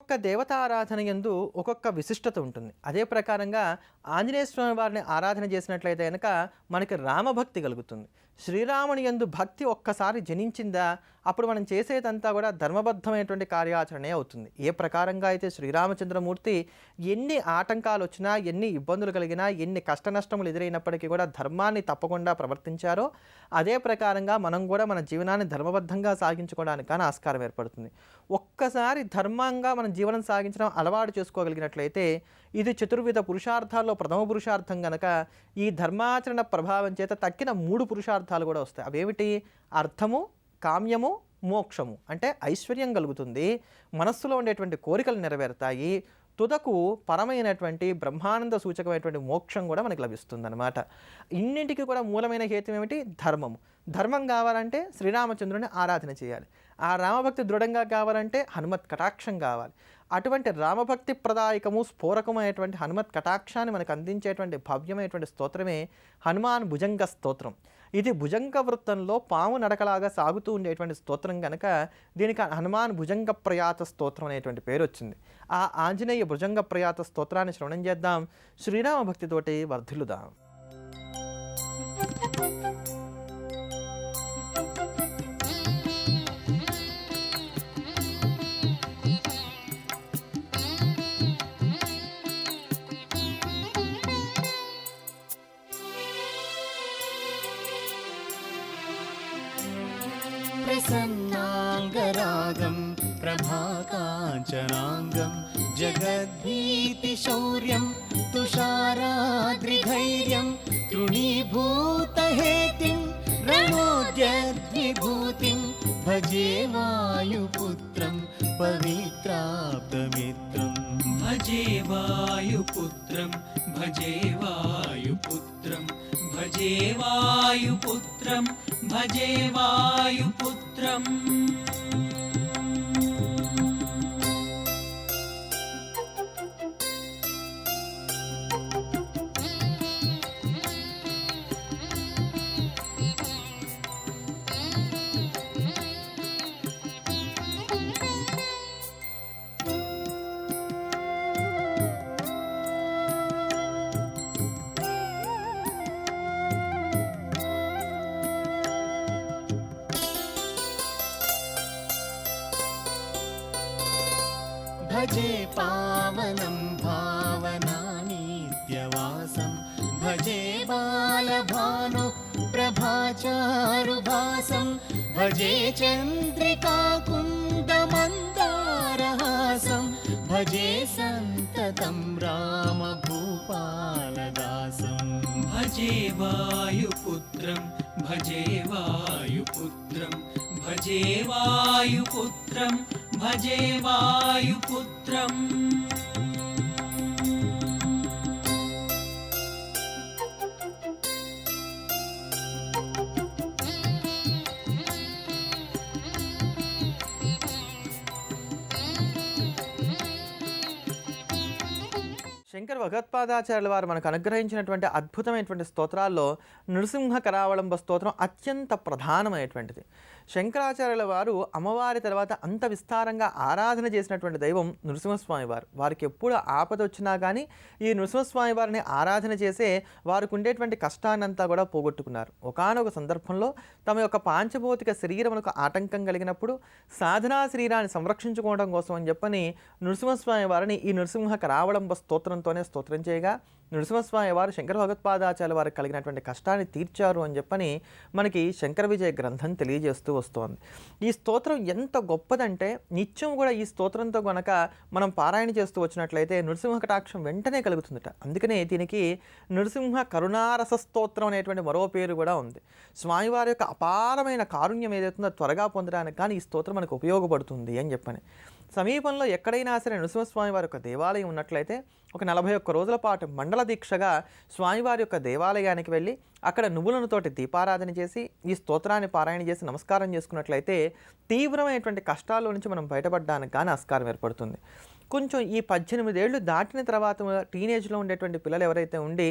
ఒక్కొక్క దేవతారాధన యందు ఒక్కొక్క విశిష్టత ఉంటుంది. అదే ప్రకారంగా ఆంజనేయ స్వామి వారిని ఆరాధన చేసినట్లయితే గనక మనకి రామభక్తి కలుగుతుంది. శ్రీరాముని యందు భక్తి ఒక్కసారి జనించిందా అప్పుడు మనం చేసేదంతా కూడా ధర్మబద్ధమైనటువంటి కార్యాచరణే అవుతుంది. ఏ ప్రకారంగా అయితే శ్రీరామచంద్రమూర్తి ఎన్ని ఆటంకాలు వచ్చినా, ఎన్ని ఇబ్బందులు కలిగినా, ఎన్ని కష్టనష్టములు ఎదురైనప్పటికీ కూడా ధర్మాన్ని తప్పకుండా ప్రవర్తించారో అదే ప్రకారంగా మనం కూడా మన జీవనాన్ని ధర్మబద్ధంగా సాగించుకోవడానికి కానీ ఆస్కారం ఏర్పడుతుంది. ఒక్కసారి ధర్మంగా మనం జీవనం సాగించడం అలవాటు చేసుకోగలిగినట్లయితే ఇది చతుర్విధ పురుషార్థాల్లో ప్రథమ పురుషార్థం కనుక ఈ ధర్మాచరణ ప్రభావం చేత తక్కిన 3 పురుషార్థాలు కూడా వస్తాయి. అవేమిటి? అర్థము, కామ్యము, మోక్షము. అంటే ఐశ్వర్యం కలుగుతుంది, మనస్సులో ఉండేటువంటి కోరికలు నెరవేరుతాయి, తుదకు పరమైనటువంటి బ్రహ్మానంద సూచకమైనటువంటి మోక్షం కూడా మనకు లభిస్తుందన్నమాట. ఇన్నింటికి కూడా మూలమైన హేతు ఏమిటి? ధర్మము. ధర్మం కావాలంటే శ్రీరామచంద్రుని ఆరాధన చేయాలి. ఆ రామభక్తి దృఢంగా కావాలంటే హనుమత్ కటాక్షం కావాలి. అటువంటి రామభక్తి ప్రదాయకము స్ఫోరకమైనటువంటి హనుమత్ కటాక్షాన్ని మనకు అందించేటువంటి భవ్యమైనటువంటి స్తోత్రమే హనుమాన్ భుజంగ స్తోత్రం. ఇది భుజంగ వృత్తంలో పాము నడకలాగా సాగుతూ ఉండేటువంటి స్తోత్రం కనుక దీనికి హనుమాన్ భుజంగ ప్రయాత స్తోత్రం అనేటువంటి పేరు వచ్చింది. ఆ ఆంజనేయ భుజంగ ప్రయాత స్తోత్రాన్ని శ్రవణం చేద్దాం, శ్రీరామ భక్తితోటి వర్ధిల్లుదాం. प्रसन्नाङ्गरागं प्रभाकाञ्चनाङ्गं जगद्भीतिशौर्यं तुषाराद्रिधैर्यं तृणीभूतहेतिं रणोद्यद्विभूतिं भजे वायुपुत्रं पवित्राप्तमित्रं भजे वायुपुत्रं भजे वायुपुत्रं भजे वायुपुत्रं भजे वायुपुत्रम् भजे पावनं भावनानित्यवासं भजे बालभानु प्रभाचारुभासं भजे चन्द्रिकाकुन्दमन्दारहासं भजे सन्ततं रामभूपालदासं भजे वायुपुत्रं भजे वायुपुत्रं भजे वायुपुत्रं भजे वायुपुत्रम् శంకర భగవత్పాదాచార్యుల వారు మనకు అనుగ్రహించినటువంటి అద్భుతమైనటువంటి స్తోత్రాల్లో నృసింహ కరావళంబ స్తోత్రం అత్యంత ప్రధానమైనటువంటిది. శంకరాచార్యుల వారు అమ్మవారి తర్వాత అంత విస్తారంగా ఆరాధన చేసినటువంటి దైవం నృసింహస్వామి వారు. వారికి ఎప్పుడు ఆపద వచ్చినా కానీ ఈ నృసింహస్వామి వారిని ఆరాధన చేసే వారికి ఉండేటువంటి కష్టాన్నంతా కూడా పోగొట్టుకున్నారు. ఒకానొక సందర్భంలో తమ యొక్క పాంచభౌతిక శరీరములకు ఆటంకం కలిగినప్పుడు సాధనా శరీరాన్ని సంరక్షించుకోవడం కోసం అని చెప్పని నృసింహస్వామి వారిని ఈ నృసింహ కరావళంబ స్తోత్రంతోనే స్తోత్రం చేయగా నృసింహస్వామి వారు శంకర భగవత్పాదాచార్యుల వారికి కలిగినటువంటి కష్టాన్ని తీర్చారు అని చెప్పని మనకి శంకర విజయ గ్రంథం తెలియజేస్తూ వస్తోంది. ఈ స్తోత్రం ఎంత గొప్పదంటే నిత్యం కూడా ఈ స్తోత్రంతో కనుక మనం పారాయణ చేస్తూ వచ్చినట్లయితే నృసింహ కటాక్షం వెంటనే కలుగుతుందట. అందుకనే దీనికి నృసింహ కరుణారస స్తోత్రం అనేటువంటి మరో పేరు కూడా ఉంది. స్వామివారి యొక్క అపారమైన కారుణ్యం ఏదైతుందో త్వరగా పొందడానికి కానీ ఈ స్తోత్రం మనకు ఉపయోగపడుతుంది అని చెప్పని. సమీపంలో ఎక్కడైనా సరే నృసింహస్వామి వారి యొక్క దేవాలయం ఉన్నట్లయితే ఒక 41 రోజుల పాటు మండల దీక్షగా స్వామివారి యొక్క దేవాలయానికి వెళ్ళి అక్కడ నువ్వులతోటి దీపారాధన చేసి ఈ స్తోత్రాన్ని పారాయణ చేసి నమస్కారం చేసుకున్నట్లయితే తీవ్రమైనటువంటి కష్టాల నుంచి మనం బయటపడడానికి కానీ ఆస్కారం ఏర్పడుతుంది. కొంచెం ఈ 18 ఏళ్ళు దాటిన తర్వాత టీనేజ్లో ఉండేటువంటి పిల్లలు ఎవరైతే ఉండి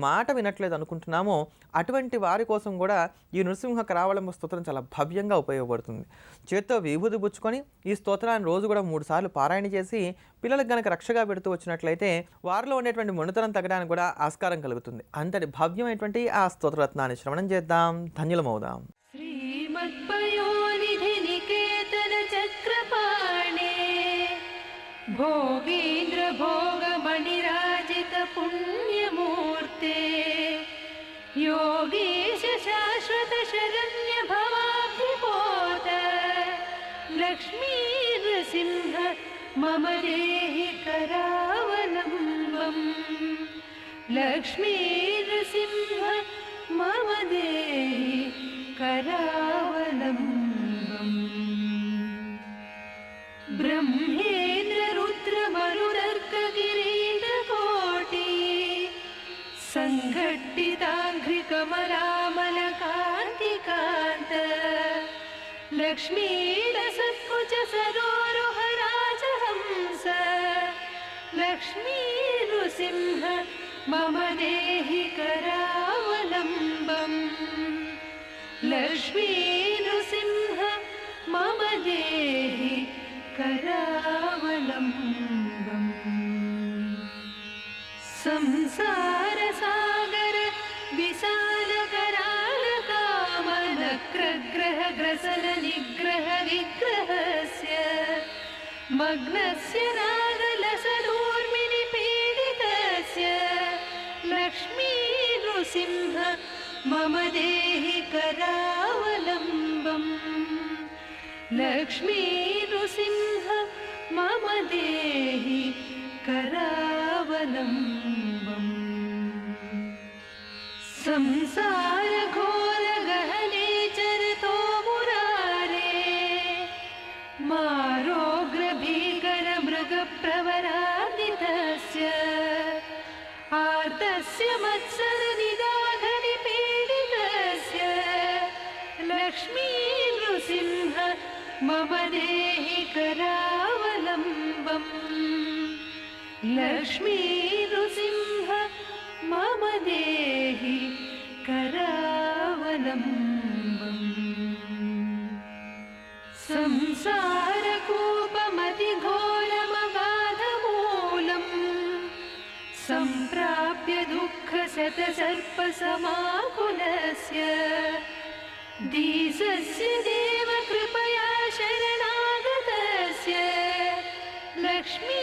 మాట వినట్లేదు అనుకుంటున్నామో అటువంటి వారి కోసం కూడా ఈ నృసింహ కరావళంబ స్తోత్రం చాలా భవ్యంగా ఉపయోగపడుతుంది. చేత్తో విభూది పుచ్చుకొని ఈ స్తోత్రాన్ని రోజు కూడా 3 సార్లు పారాయణ చేసి పిల్లలకు గనక రక్షగా పెడుతూ వచ్చినట్లయితే వారిలో ఉండేటువంటి మొండితనం తగ్గడానికి కూడా ఆస్కారం కలుగుతుంది. అంతటి భవ్యమైనటువంటి ఆ స్తోత్రరత్నాన్ని శ్రవణం చేద్దాం, ధన్యులమవుదాం. श्रीमत्पयोनिधि निकेतन चक्रपाणे भोगीन्द्र भोगमणिराजित पुण्यमूर्ते योगीश शाश्वत शरण्य भवाब्धिपोत लक्ष्मी नृसिंह मम देहि करावलम्बम् लक्ष्मी नृसिंह मम देहि करावलम्बम् ब्रह्मेन्द्र रुद्र मरुदर्क किरीटकोटि सङ्घट्टिताङ्घ्रिकमलामलकान्तिकान्त लक्ष्मीरसत्कुच सरोरुह राजहंस लक्ष्मी नृसिंह मम देहि करावलम्बम् लक्ष्मी नृसिंह मम देहि करावलम्बम् संसारसागर विशालकरालकामनक्रग्रहग्रसल निग्रह विग्रहस्य मग्नस्य नागलसदूर्मिनि पीडितस्य लक्ष्मी नृसिंह मम देहि करावलम्बम् लक्ष्मी नृसिंह मम देहि करावलम्बम् संसारघोरगहने चरतो मुरारे मारोग्रभीकरमृगप्रवरादितस्य आर्तस्य मत्सरनिदाघनिपीडितस्य लक्ष्मी नृसिंह मम देहि करावलम्बम् लक्ष्मी नृसिंह मम देहि करावलम्बम् संसारकूपमतिघोरमगाधमूलम् सम्प्राप्य दुःखशतसर्पसमाकुलस्य दीसस्य देव कृपया शरणागतस्य लक्ष्मी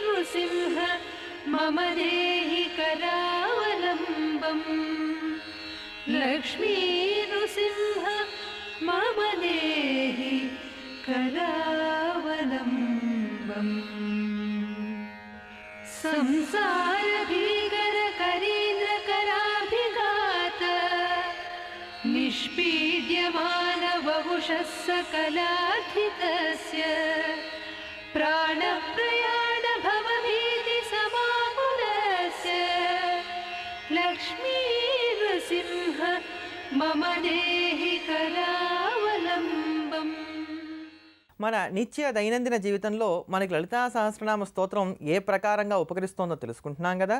नृसिंह मम देहि करावलम्बम् लक्ष्मी नृसिंह मम देहि करावलम्बम् संसारभीकरकरीन्द्रकराभिघात निष्पीड्यमानवहुषः सकलार्थितस्य प्राणप्रयाण भवभीतिसमाकुलस्य लक्ष्मी नृसिंह मम देहि करावलम्बम् మన నిత్య దైనందిన జీవితంలో మనకి లలితా సహస్రనామ స్తోత్రం ఏ ప్రకారంగా ఉపకరిస్తోందో తెలుసుకుంటున్నాం కదా.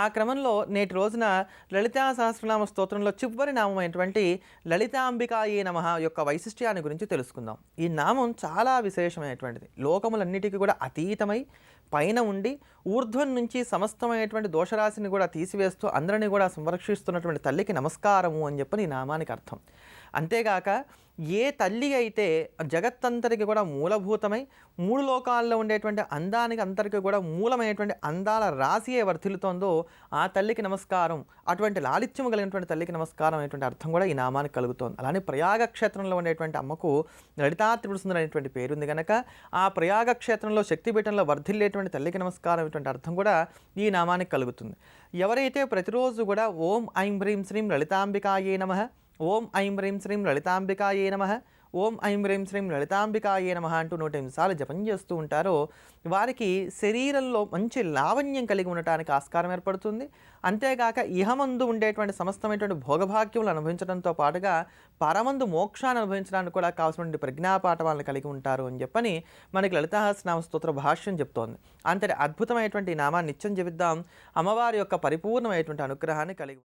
ఆ క్రమంలో నేటి రోజున లలితా సహస్రనామ స్తోత్రంలో చివరి నామమైనటువంటి లలితాంబికాయే నమః యొక్క వైశిష్ట్యాన్ని గురించి తెలుసుకుందాం. ఈ నామం చాలా విశేషమైనటువంటిది. లోకములన్నిటికీ కూడా అతీతమై పైన ఉండి ఊర్ధ్వం నుంచి సమస్తమైనటువంటి దోషరాశిని కూడా తీసివేస్తూ అందరినీ కూడా సంరక్షిస్తున్నటువంటి తల్లికి నమస్కారము అని చెప్పని ఈ నామానికి అర్థం. అంతేగాక ఏ తల్లి అయితే జగత్తంతరికి కూడా మూలభూతమై మూడు లోకాల్లో ఉండేటువంటి అందానికి అంతరికి కూడా మూలమైనటువంటి అందాల రాశియే వర్ధిల్లుతోందో ఆ తల్లికి నమస్కారం, అటువంటి లాలిత్యము కలిగినటువంటి తల్లికి నమస్కారం అనేటువంటి అర్థం కూడా ఈ నామానికి కలుగుతోంది. అలానే ప్రయాగ క్షేత్రంలో ఉండేటువంటి అమ్మకు లలితా త్రిపురసుందరి అనేటువంటి పేరుంది కనుక ఆ ప్రయాగ క్షేత్రంలో శక్తిపీఠంలో వర్ధిల్లేటువంటి తల్లికి నమస్కారం అనేటువంటి అర్థం కూడా ఈ నామానికి కలుగుతుంది. ఎవరైతే ప్రతిరోజు కూడా ఓం ఐం హ్రీం శ్రీం లలితాంబికాయే నమః, ఓం ఐం హ్రీం శ్రీం లలితాంబికాయే నమః, ఓం ఐం హ్రీం శ్రీం లలితాంబికాయే నమః అంటూ 108 సార్లు జపం చేస్తూ ఉంటారో వారికి శరీరంలో మంచి లావణ్యం కలిగి ఉండటానికి ఆస్కారం ఏర్పడుతుంది. అంతేగాక ఇహమందు ఉండేటువంటి సమస్తమైనటువంటి భోగభాగ్యములు అనుభవించడంతో పాటుగా పరమందు మోక్షాన్ని అనుభవించడానికి కూడా కావాల్సినటువంటి ప్రజ్ఞాపాఠవాలను కలిగి ఉంటారు అని చెప్పని మనకి లలితా సహస్రనామ స్తోత్ర భాష్యం చెప్తోంది. అంతటి అద్భుతమైనటువంటి నామాన్ని నిత్యం జపిద్దాం. అమ్మవారి యొక్క పరిపూర్ణమైనటువంటి అనుగ్రహాన్ని కలిగి